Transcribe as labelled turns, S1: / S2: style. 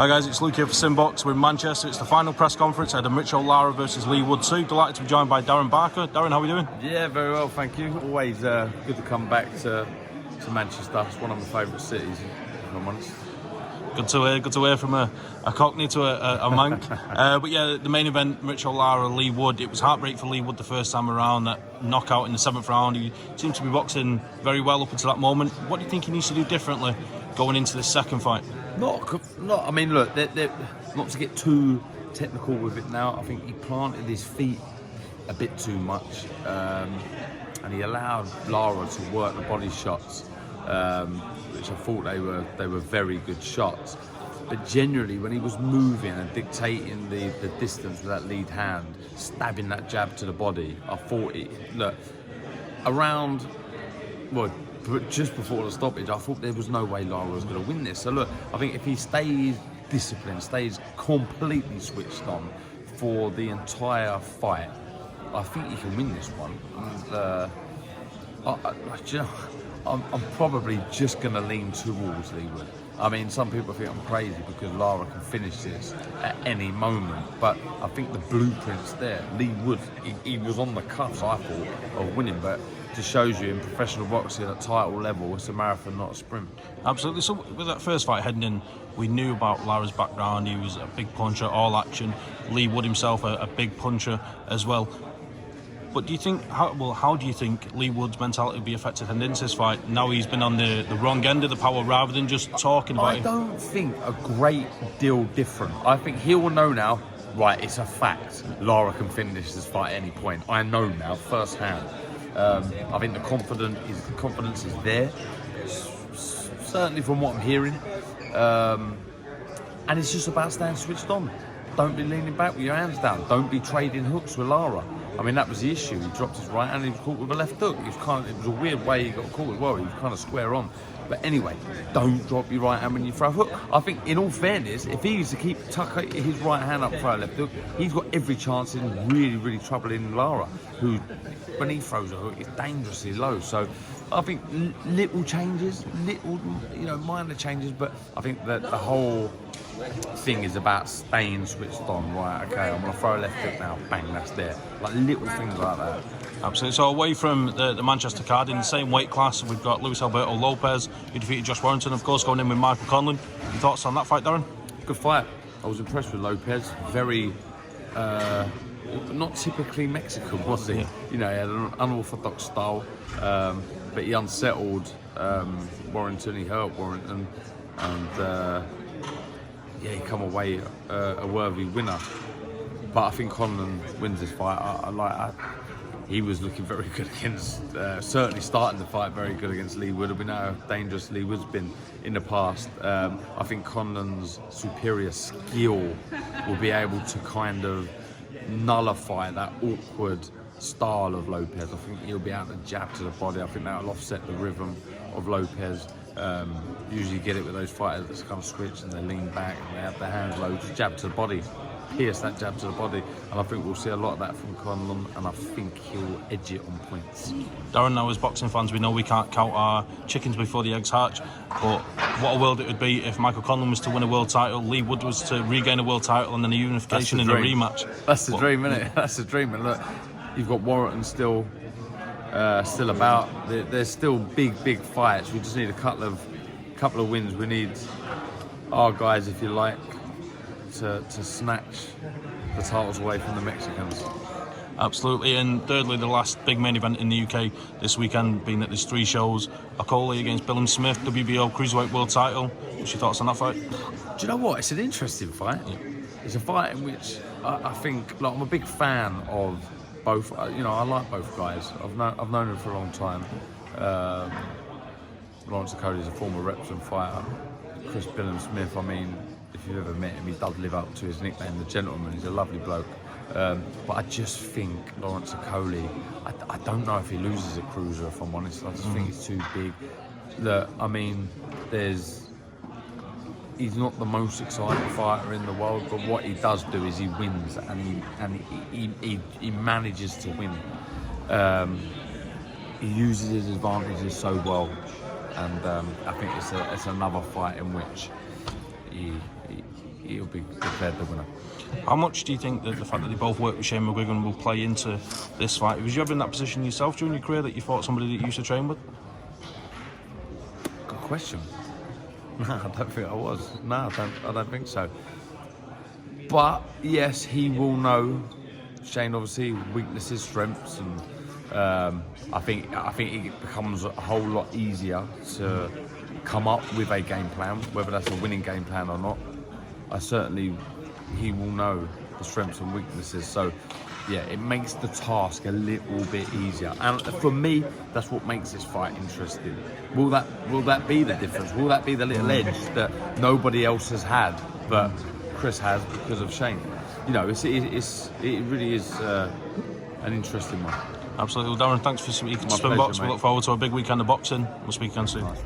S1: Hi guys, it's Luke here for SimBoxx. We're in Manchester. It's the final press conference at Mauricio Lara versus Leigh Wood 2. Delighted to be joined by Darren Barker. Darren, how are we doing?
S2: Yeah, very well, thank you. Always good to come back to Manchester. It's one of my favourite cities, if I'm honest.
S1: Good to hear from a Cockney to a monk. But yeah, the main event, Mauricio Lara, Leigh Wood. It was heartbreak for Leigh Wood the first time around, that knockout in the 7th round. He seemed to be boxing very well up until that moment. What do you think he needs to do differently going into the second fight?
S2: I mean, look, not to get too technical with it now, I think he planted his feet a bit too much, and he allowed Lara to work the body shots, which I thought they were very good shots. But generally, when he was moving and dictating the distance with that lead hand, stabbing that jab to the body, I thought just before the stoppage, I thought there was no way Lara was going to win this. So look, I think if he stays disciplined, stays completely switched on for the entire fight, I think he can win this one. And I'm probably just going to lean towards Leigh Wood. I mean, some people think I'm crazy because Lara can finish this at any moment, but I think the blueprint's there. Leigh Wood, he was on the cuffs, I thought, of winning, but it just shows you in professional boxing at title level, it's a marathon, not a sprint.
S1: Absolutely. So with that first fight heading in, we knew about Lara's background. He was a big puncher, all action. Leigh Wood himself, a big puncher as well. But do you think, how do you think Leigh Wood's mentality will be affected heading into this fight? Now he's been on the wrong end of the power rather than just talking about it.
S2: I don't think a great deal different. I think he will know now, right, it's a fact. Lara can finish this fight at any point. I know now, firsthand. I think the confidence is there, certainly from what I'm hearing. And it's just about staying switched on. Don't be leaning back with your hands down. Don't be trading hooks with Lara. I mean, that was the issue. He dropped his right hand and he was caught with a left hook. It was a weird way he got caught as well. He was kind of square on. But anyway, don't drop your right hand when you throw a hook. I think, in all fairness, if he was to keep tucking his right hand up for a left hook, he's got every chance in really, really troubling Lara, who, when he throws a hook, is dangerously low. So I think little changes, minor changes, but I think that the whole thing is about staying switched on. Right, okay, I'm going to throw a left hook now, bang, that's there. Like little things like that.
S1: Absolutely. So away from the Manchester card, in the same weight class, we've got Alberto Lopez, who defeated Josh Warrington, of course, going in with Michael Conlan. Your thoughts on that fight, Darren?
S2: Good fight. I was impressed with Lopez. Very, not typically Mexican, was he? Yeah. You know, he had an unorthodox style, but he unsettled Warrington, he hurt Warrington, and he come away a worthy winner. But I think Conlan wins this fight. He was looking very good against, certainly starting the fight very good against Leigh Wood. We know how dangerous Leigh Wood's been in the past. I think Conlan's superior skill will be able to kind of nullify that awkward style of Lopez. I think he'll be able to jab to the body. I think that'll offset the rhythm of Lopez. Usually get it with those fighters that kind of switch and they lean back and they have their hands low, just jab to the body, pierce that jab to the body, and I think we'll see a lot of that from Conlan, and I think he'll edge it on points.
S1: Darren, now as boxing fans, we know we can't count our chickens before the eggs hatch, but what a world it would be if Michael Conlan was to win a world title, Leigh Wood was to regain a world title, and then a unification in a rematch.
S2: That's the dream, isn't it? That's the dream. And look, you've got Warrington still about. There's still big fights. We just need a couple of wins. We need our guys, if you like, to snatch the titles away from the Mexicans.
S1: Absolutely. And thirdly, the last big main event in the UK this weekend, being that there's 3 shows. Okolie against Billam Smith, WBO Cruiserweight World Title. What's your thoughts on that fight?
S2: Do you know what? It's an interesting fight. Yeah. It's a fight in which I think, I'm a big fan of both. I like both guys. I've known them for a long time. Lawrence Okolie is a former Repton fighter. Chris Billam Smith, I mean, if you've ever met him, he does live up to his nickname, the Gentleman. He's a lovely bloke. But I just think Lawrence Okolie, I don't know if he loses at cruiser, if I'm honest. I just think he's too big. Look, I mean, he's not the most exciting fighter in the world, but what he does do is he wins, and he manages to win. He uses his advantages so well, and I think it's another fight in which he'll be declared the winner.
S1: How much do you think that the fact that they both work with Shane McGuigan will play into this fight? Was you ever in that position yourself during your career that you fought somebody that you used to train with?
S2: Good question. No, I don't think I was. No, I don't think so. But yes, he will know Shane, obviously, weaknesses, strengths, and I think it becomes a whole lot easier to come up with a game plan, whether that's a winning game plan or not. He will know the strengths and weaknesses. So yeah, it makes the task a little bit easier. And for me, that's what makes this fight interesting. Will that be the difference? Will that be the little edge that nobody else has had, but Chris has because of Shane? You know, it really is an interesting one.
S1: Absolutely. Well, Darren, thanks for speaking to
S2: My
S1: SimBoxx.
S2: pleasure,
S1: We
S2: mate.
S1: look forward to a big weekend of boxing. We'll speak again soon.
S2: Nice.